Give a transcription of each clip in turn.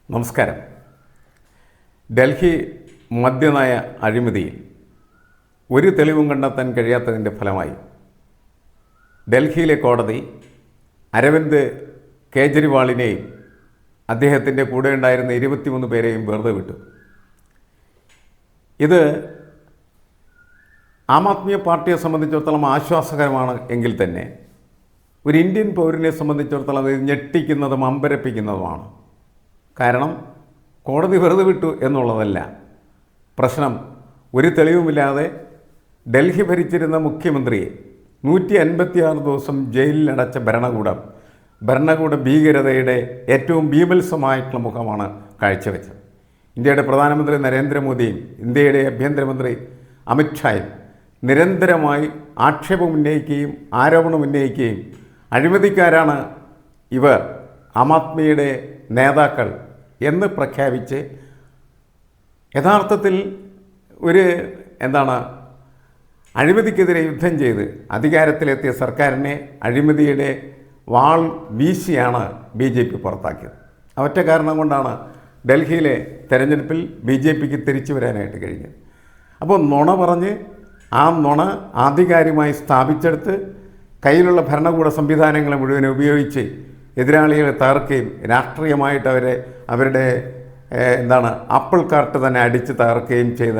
നമസ്കാരം. ഡൽഹി മദ്യനയ അഴിമതിയിൽ ഒരു തെളിവും കണ്ടെത്താൻ കഴിയാത്തതിൻ്റെ ഫലമായി ഡൽഹിയിലെ കോടതി അരവിന്ദ് കേജ്രിവാളിനെയും അദ്ദേഹത്തിൻ്റെ കൂടെ ഉണ്ടായിരുന്ന 23 പേരെയും വെറുതെ വിട്ടു. ഇത് ആം ആദ്മി പാർട്ടിയെ സംബന്ധിച്ചിടത്തോളം ആശ്വാസകരമാണ് എങ്കിൽ തന്നെ ഒരു ഇന്ത്യൻ പൗരനെ സംബന്ധിച്ചിടത്തോളം ഇത് ഞെട്ടിക്കുന്നതും അമ്പരപ്പിക്കുന്നതുമാണ്. കാരണം കോടതി വെറുതെ വിട്ടു എന്നുള്ളതല്ല പ്രശ്നം. ഒരു തെളിവുമില്ലാതെ ഡൽഹി ഭരിച്ചിരുന്ന മുഖ്യമന്ത്രിയെ 156 ദിവസം ജയിലിലടച്ച ഭരണകൂട ഭീകരതയുടെ ഏറ്റവും ബീഭത്സമായിട്ടുള്ള മുഖമാണ് കാഴ്ചവെച്ചത്. ഇന്ത്യയുടെ പ്രധാനമന്ത്രി നരേന്ദ്രമോദിയും ഇന്ത്യയുടെ ആഭ്യന്തരമന്ത്രി അമിത്ഷായും നിരന്തരമായി ആക്ഷേപമുന്നയിക്കുകയും ആരോപണമുന്നയിക്കുകയും അഴിമതിക്കാരാണ് ഇവർ ആം ആദ്മിയുടെ നേതാക്കൾ എന്ന് പ്രഖ്യാപിച്ച് യഥാർത്ഥത്തിൽ ഒരു അഴിമതിക്കെതിരെ യുദ്ധം ചെയ്ത് അധികാരത്തിലെത്തിയ സർക്കാരിനെ അഴിമതിയുടെ വാൾ വീശിയാണ് BJP പുറത്താക്കിയത്. ഒറ്റ കാരണം കൊണ്ടാണ് ഡൽഹിയിലെ തെരഞ്ഞെടുപ്പിൽ BJPക്ക് തിരിച്ചു വരാനായിട്ട് കഴിഞ്ഞത്. അപ്പോൾ നുണ പറഞ്ഞ് ആ നുണ ആധികാരികമായി സ്ഥാപിച്ചെടുത്ത് കയ്യിലുള്ള ഭരണകൂട സംവിധാനങ്ങളെ മുഴുവൻ ഉപയോഗിച്ച് എതിരാളികളെ തകർക്കുകയും രാഷ്ട്രീയമായിട്ട് അവരുടെ ആപ്പിൾ കാർട്ട് തന്നെ അടിച്ച് തകർക്കുകയും ചെയ്ത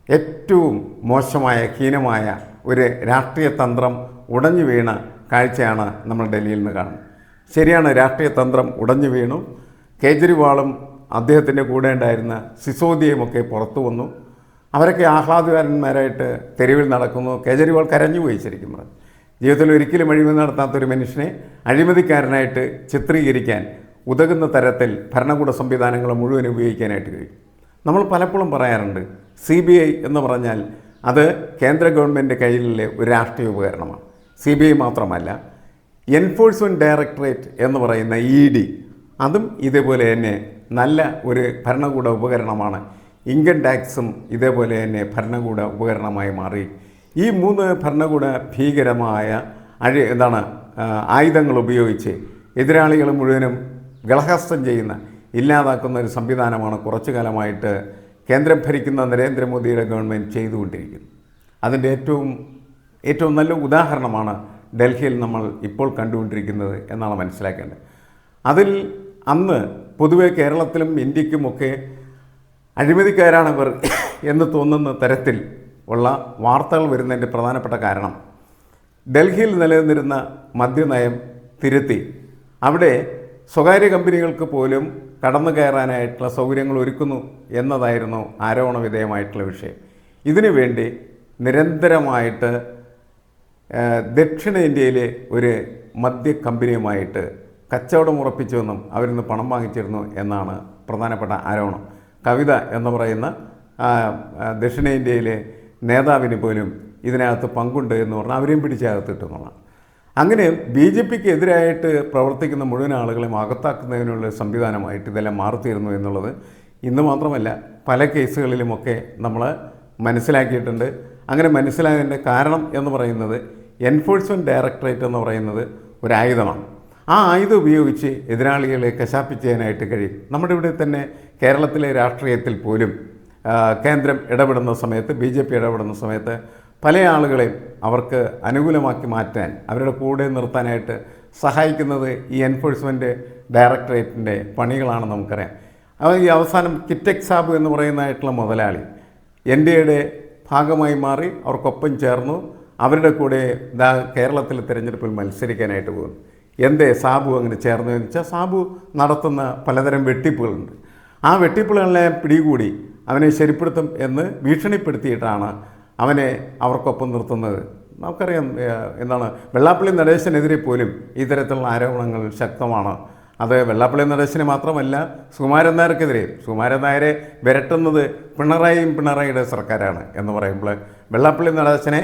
ഏറ്റവും മോശമായ ഹീനമായ ഒരു രാഷ്ട്രീയ തന്ത്രം ഉടഞ്ഞു വീണ കാഴ്ചയാണ് നമ്മൾ ഡൽഹിയിൽ നിന്ന് കാണുന്നത്. ശരിയാണ്, രാഷ്ട്രീയ തന്ത്രം ഉടഞ്ഞു വീണു. കേജ്രിവാളും അദ്ദേഹത്തിൻ്റെ കൂടെ ഉണ്ടായിരുന്ന സിസോദിയുമൊക്കെ പുറത്തു വന്നു. അവരൊക്കെ ആഹ്ലാദകാരന്മാരായിട്ട് തെരുവിൽ നടക്കുന്നു. കേജ്രിവാൾ കരഞ്ഞുപോയി. ശരിക്കും പറഞ്ഞു ജീവിതത്തിൽ ഒരിക്കലും അഴിമതി നടത്താത്തൊരു മനുഷ്യനെ അഴിമതിക്കാരനായിട്ട് ചിത്രീകരിക്കാൻ ഉതകുന്ന തരത്തിൽ ഭരണകൂട സംവിധാനങ്ങൾ മുഴുവൻ ഉപയോഗിക്കാനായിട്ട് കഴിയും. നമ്മൾ പലപ്പോഴും പറയാറുണ്ട്, CBI എന്ന് പറഞ്ഞാൽ അത് കേന്ദ്ര ഗവൺമെൻറ് കയ്യിലെ ഒരു രാഷ്ട്രീയ ഉപകരണമാണ്. CBI മാത്രമല്ല, എൻഫോഴ്സ്മെൻറ്റ് ഡയറക്ടറേറ്റ് എന്ന് പറയുന്ന ED അതും ഇതേപോലെ തന്നെ നല്ല ഒരു ഭരണകൂട ഉപകരണമാണ്. ഇൻകം ടാക്സും ഇതേപോലെ തന്നെ ഭരണകൂട ഉപകരണമായി മാറി. ഈ 3 ഭരണകൂട ഭീകരമായ ആയുധങ്ങൾ ഉപയോഗിച്ച് എതിരാളികൾ മുഴുവനും ഗളഹസ്തം ചെയ്യുന്ന ഇല്ലാതാക്കുന്ന ഒരു സംവിധാനമാണ് കുറച്ചു കാലമായിട്ട് കേന്ദ്രം ഭരിക്കുന്ന നരേന്ദ്രമോദിയുടെ ഗവൺമെൻറ് ചെയ്തുകൊണ്ടിരിക്കുന്നത്. അതിൻ്റെ ഏറ്റവും നല്ല ഉദാഹരണമാണ് ഡൽഹിയിൽ നമ്മൾ ഇപ്പോൾ കണ്ടുകൊണ്ടിരിക്കുന്നത് എന്നാണ് മനസ്സിലാക്കേണ്ടത്. അതിൽ അന്ന് പൊതുവെ കേരളത്തിലും ഇന്ത്യക്കുമൊക്കെ അഴിമതിക്കാരാണിവർ എന്ന് തോന്നുന്ന തരത്തിൽ ഉള്ള വാർത്തകൾ വരുന്നതിൻ്റെ പ്രധാനപ്പെട്ട കാരണം ഡൽഹിയിൽ നിലനിന്നിരുന്ന മദ്യനയം തിരുത്തി അവിടെ സ്വകാര്യ കമ്പനികൾക്ക് പോലും കടന്നു കയറാനായിട്ടുള്ള സൗകര്യങ്ങൾ ഒരുക്കുന്നു എന്നതായിരുന്നു ആരോപണ വിധേയമായിട്ടുള്ള വിഷയം. ഇതിനു വേണ്ടി നിരന്തരമായിട്ട് ദക്ഷിണേന്ത്യയിലെ ഒരു മദ്യ കമ്പനിയുമായിട്ട് കച്ചവടം ഉറപ്പിച്ചുവെന്നും അവരിൽ നിന്ന് പണം വാങ്ങിച്ചിരുന്നു എന്നാണ് പ്രധാനപ്പെട്ട ആരോപണം. കവിത എന്ന് പറയുന്ന ദക്ഷിണേന്ത്യയിലെ നേതാവിന് പോലും ഇതിനകത്ത് പങ്കുണ്ട് എന്ന് പറഞ്ഞാൽ അവരെയും പിടിച്ചകത്തിട്ടെന്നുള്ളതാണ്. അങ്ങനെ BJPക്ക് എതിരായിട്ട് പ്രവർത്തിക്കുന്ന മുഴുവൻ ആളുകളെയും അകത്താക്കുന്നതിനുള്ള സംവിധാനമായിട്ട് ഇതെല്ലാം മാറിത്തീരുന്നു എന്നുള്ളത് ഇന്ന് മാത്രമല്ല പല കേസുകളിലുമൊക്കെ നമ്മൾ മനസ്സിലാക്കിയിട്ടുണ്ട്. അങ്ങനെ മനസ്സിലായതിൻ്റെ കാരണം എന്ന് പറയുന്നത് എൻഫോഴ്സ്മെൻറ്റ് ഡയറക്ടറേറ്റ് എന്ന് പറയുന്നത് ഒരു ആയുധമാണ്. ആ ആയുധം ഉപയോഗിച്ച് എതിരാളികളെ കശാപ്പിച്ച് കഴിയും. നമ്മുടെ ഇവിടെ തന്നെ കേരളത്തിലെ രാഷ്ട്രീയത്തിൽ പോലും കേന്ദ്രം ഇടപെടുന്ന സമയത്ത് BJP ഇടപെടുന്ന സമയത്ത് പല ആളുകളെയും അവർക്ക് അനുകൂലമാക്കി മാറ്റാൻ അവരുടെ കൂടെ നിർത്താനായിട്ട് സഹായിക്കുന്നത് ഈ എൻഫോഴ്സ്മെൻറ്റ് ഡയറക്ടറേറ്റിൻ്റെ പണികളാണെന്ന് നമുക്കറിയാം. ഈ അവസാനം കിറ്റക് സാബു എന്ന് പറയുന്നതായിട്ടുള്ള മുതലാളി NDAയുടെ ഭാഗമായി മാറി അവർക്കൊപ്പം ചേർന്നു. അവരുടെ കൂടെ കേരളത്തിലെ തിരഞ്ഞെടുപ്പിൽ മത്സരിക്കാനായിട്ട് പോകുന്നു. എന്തേ സാബു അങ്ങനെ ചേർന്നു എന്ന് വെച്ചാൽ സാബു നടത്തുന്ന പലതരം വെട്ടിപ്പുകളുണ്ട്. ആ വെട്ടിപ്പുകളെ പിടികൂടി അവനെ ശരിപ്പെടുത്തും എന്ന് ഭീഷണിപ്പെടുത്തിയിട്ടാണ് അവനെ അവർക്കൊപ്പം നിർത്തുന്നത്. നമുക്കറിയാം വെള്ളാപ്പള്ളി നടേശനെതിരെ പോലും ഇത്തരത്തിലുള്ള ആരോപണങ്ങൾ ശക്തമാണ്. അത് വെള്ളാപ്പള്ളി നടേശന് മാത്രമല്ല, സുകുമാരൻ നായരെ വിരട്ടുന്നത് പിണറായിയുടെ സർക്കാരാണ് എന്ന് പറയുമ്പോൾ വെള്ളാപ്പള്ളി നടേശനെ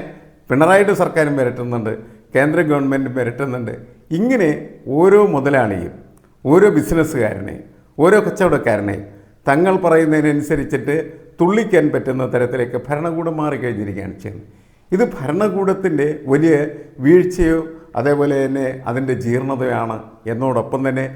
പിണറായിയുടെ സർക്കാരും വിരട്ടുന്നുണ്ട്, കേന്ദ്ര ഗവൺമെൻറ്റും വിരട്ടുന്നുണ്ട്. ഇങ്ങനെ ഓരോ മുതലാളിയും ഓരോ ബിസിനസ്സുകാരനെയും ഓരോ കച്ചവടക്കാരനെയും തങ്ങൾ പറയുന്നതിനനുസരിച്ചിട്ട് തുള്ളിക്കാൻ പറ്റുന്ന തരത്തിലേക്ക് ഭരണകൂടം മാറിക്കഴിഞ്ഞിരിക്കുകയാണ് ചെയ്യുന്നത്. ഇത് ഭരണകൂടത്തിൻ്റെ വലിയ വീഴ്ചയോ അതേപോലെ തന്നെ അതിൻ്റെ ജീർണതയാണ് എന്നോടൊപ്പം തന്നെ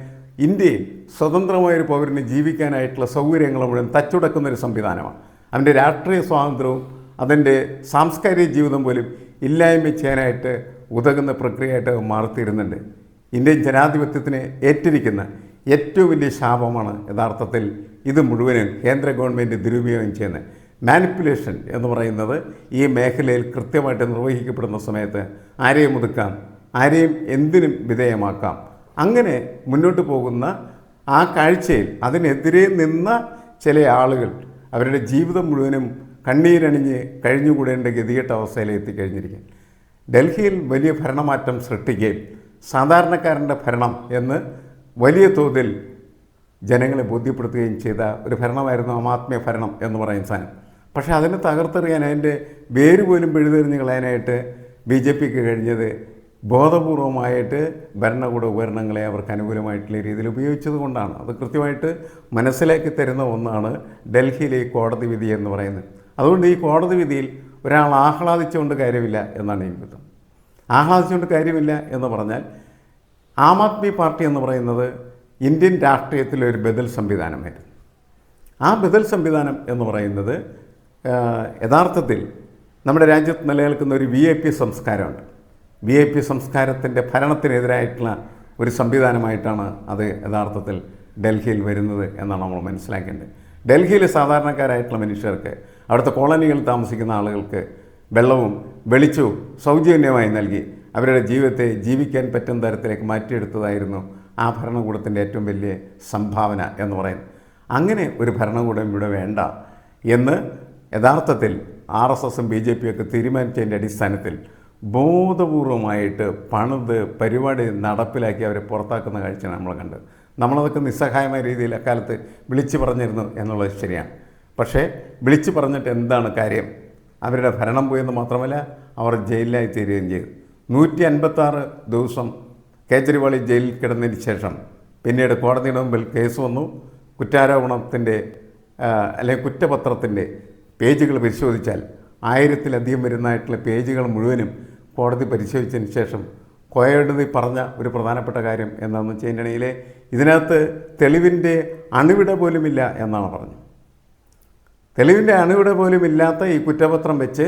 ഇന്ത്യയിൽ സ്വതന്ത്രമായൊരു പൗരന് ജീവിക്കാനായിട്ടുള്ള സൗകര്യങ്ങൾ മുഴുവൻ തച്ചുടക്കുന്നൊരു സംവിധാനമാണ്. അവൻ്റെ രാഷ്ട്രീയ സ്വാതന്ത്ര്യവും അതിൻ്റെ സാംസ്കാരിക ജീവിതം പോലും ഇല്ലായ്മ ചെയ്യാനായിട്ട് ഉതകുന്ന പ്രക്രിയയായിട്ട് മാറിത്തീരുന്നുണ്ട്. ഇന്ത്യൻ ജനാധിപത്യത്തിന് ഏറ്റിരിക്കുന്ന ഏറ്റവും വലിയ ശാപമാണ് യഥാർത്ഥത്തിൽ ഇത് മുഴുവനും കേന്ദ്ര ഗവൺമെൻറ് ദുരുപയോഗം ചെയ്യുന്നത്. മാനിപ്പുലേഷൻ എന്ന് പറയുന്നത് ഈ മേഖലയിൽ കൃത്യമായിട്ട് നിർവഹിക്കപ്പെടുന്ന സമയത്ത് ആരെയും ഒതുക്കാം, ആരെയും എന്തിനും വിധേയമാക്കാം. അങ്ങനെ മുന്നോട്ട് പോകുന്ന ആ കാഴ്ചയിൽ അതിനെതിരെ നിന്ന ചില ആളുകൾ അവരുടെ ജീവിതം മുഴുവനും കണ്ണീരണിഞ്ഞ് കഴിഞ്ഞുകൂടേണ്ട ഗതികെട്ട അവസ്ഥയിൽ എത്തിക്കഴിഞ്ഞിരിക്കും. ഡൽഹിയിൽ വലിയ ഭരണമാറ്റം സൃഷ്ടിക്കുകയും സാധാരണക്കാരൻ്റെ ഭരണം എന്ന് വലിയ തോതിൽ ജനങ്ങളെ ബോധ്യപ്പെടുത്തുകയും ചെയ്ത ഒരു ഭരണമായിരുന്നു ആം ആദ്മി ഭരണം എന്ന് പറയുന്ന സാധനം. പക്ഷേ അതിനെ തകർത്തെറിയാൻ, അതിൻ്റെ വേര് പോലും പിഴുതെറിഞ്ഞ് കളയാനായിട്ട് BJPക്ക് കഴിഞ്ഞത് ബോധപൂർവമായിട്ട് ഭരണകൂട ഉപകരണങ്ങളെ അവർക്ക് അനുകൂലമായിട്ടുള്ള രീതിയിൽ ഉപയോഗിച്ചത് കൊണ്ടാണ്. അത് കൃത്യമായിട്ട് മനസ്സിലാക്കി തരുന്ന ഒന്നാണ് ഡൽഹിയിലെ ഈ കോടതി വിധി എന്ന് പറയുന്നത്. അതുകൊണ്ട് ഈ കോടതി വിധിയിൽ ഒരാൾ ആഹ്ലാദിച്ചുകൊണ്ട് കാര്യമില്ല എന്നാണ് എനിക്ക് തോന്നുന്നത്. ആഹ്ലാദിച്ചുകൊണ്ട് കാര്യമില്ല എന്ന് പറഞ്ഞാൽ ആം ആദ്മി പാർട്ടി എന്ന് പറയുന്നത് ഇന്ത്യൻ രാഷ്ട്രീയത്തിലെ ഒരു ബദൽ സംവിധാനമായിരുന്നു. ആ ബദൽ സംവിധാനം എന്ന് പറയുന്നത് യഥാർത്ഥത്തിൽ നമ്മുടെ രാജ്യത്ത് നിലനിൽക്കുന്ന ഒരു VIP സംസ്കാരമുണ്ട്. VIP സംസ്കാരത്തിൻ്റെ ഭരണത്തിനെതിരായിട്ടുള്ള ഒരു സംവിധാനമായിട്ടാണ് അത് യഥാർത്ഥത്തിൽ ഡൽഹിയിൽ വരുന്നത് എന്നാണ് നമ്മൾ മനസ്സിലാക്കേണ്ടത്. ഡൽഹിയിലെ സാധാരണക്കാരായിട്ടുള്ള മനുഷ്യർക്ക്, അവിടുത്തെ കോളനികളിൽ താമസിക്കുന്ന ആളുകൾക്ക് വെള്ളവും വെളിച്ചവും സൗജന്യമായി നൽകി അവരുടെ ജീവിതത്തെ ജീവിക്കാൻ പറ്റുന്ന തരത്തിലേക്ക് മാറ്റിയെടുത്തതായിരുന്നു ആ ഭരണകൂടത്തിൻ്റെ ഏറ്റവും വലിയ സംഭാവന എന്ന് പറയുന്നത്. അങ്ങനെ ഒരു ഭരണകൂടം ഇവിടെ വേണ്ട എന്ന് യഥാർത്ഥത്തിൽ RSSും BJPയൊക്കെ തീരുമാനിച്ചതിൻ്റെ അടിസ്ഥാനത്തിൽ ബോധപൂർവമായിട്ട് പണിത് പരിപാടി നടപ്പിലാക്കി അവരെ പുറത്താക്കുന്ന കാഴ്ചയാണ് നമ്മൾ കണ്ടത്. നമ്മളതൊക്കെ നിസ്സഹായമായ രീതിയിൽ അക്കാലത്ത് വിളിച്ചു പറഞ്ഞിരുന്നു എന്നുള്ളത് ശരിയാണ്. പക്ഷേ വിളിച്ചു പറഞ്ഞിട്ട് എന്താണ് കാര്യം? അവരുടെ ഭരണം പോയെന്ന് മാത്രമല്ല, അവർ ജയിലിലായി തീരുകയും ചെയ്തു. 156 ദിവസം കേജ്രിവാൾ ജയിലിൽ കിടന്നതിന് ശേഷം പിന്നീട് കോടതിയുടെ മുമ്പിൽ കേസ് വന്നു. കുറ്റാരോപണത്തിൻ്റെ അല്ലെങ്കിൽ കുറ്റപത്രത്തിൻ്റെ പേജുകൾ പരിശോധിച്ചാൽ 1000-ലധികം വരുന്നതായിട്ടുള്ള പേജുകൾ മുഴുവനും കോടതി പരിശോധിച്ചതിന് ശേഷം കോടതി പറഞ്ഞ ഒരു പ്രധാനപ്പെട്ട കാര്യം എന്താണെന്ന് വെച്ചിട്ടുണ്ടെങ്കിൽ ഇതിനകത്ത് തെളിവിൻ്റെ അണുവിട പോലുമില്ല എന്നാണ് പറഞ്ഞത്. തെളിവിൻ്റെ അണുവിട പോലും ഇല്ലാത്ത ഈ കുറ്റപത്രം വെച്ച്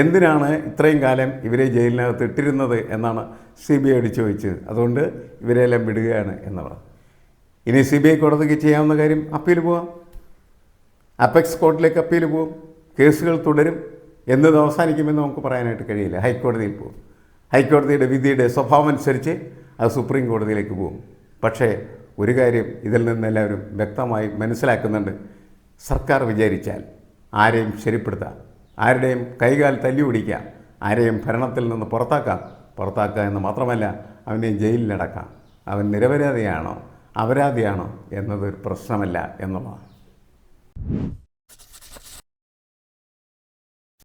എന്തിനാണ് ഇത്രയും കാലം ഇവരെ ജയിലിനകത്ത് ഇട്ടിരുന്നത് എന്നാണ് CBI ചോദിച്ചത്. അതുകൊണ്ട് ഇവരെല്ലാം വിടുകയാണ് എന്ന് പറഞ്ഞു. ഇനി CBI കോടതിക്ക് ചെയ്യാവുന്ന കാര്യം അപ്പീൽ പോവാം, അപ്പെക്സ് കോർട്ടിലേക്ക് അപ്പീൽ പോവും, കേസുകൾ തുടരും. എന്നത് അവസാനിക്കുമെന്ന് നമുക്ക് പറയാനായിട്ട് കഴിയില്ല. ഹൈക്കോടതിയിൽ പോകും. ഹൈക്കോടതിയുടെ വിധിയുടെ സ്വഭാവം അനുസരിച്ച് അത് സുപ്രീം കോടതിയിലേക്ക് പോകും. പക്ഷേ ഒരു കാര്യം ഇതിൽ നിന്ന് എല്ലാവരും വ്യക്തമായി മനസ്സിലാക്കുന്നുണ്ട്. സർക്കാർ വിചാരിച്ചാൽ ആരെയും ശരിപ്പെടുത്താം, ആരുടെയും കൈകാൽ തല്ലി പിടിക്കാം, ആരെയും ഭരണത്തിൽ നിന്ന് പുറത്താക്കുക എന്ന് മാത്രമല്ല അവനെ ജയിലിലടക്കാം. അവൻ നിരപരാധിയാണോ അപരാധിയാണോ എന്നതൊരു പ്രശ്നമല്ല എന്നുള്ളതാണ്.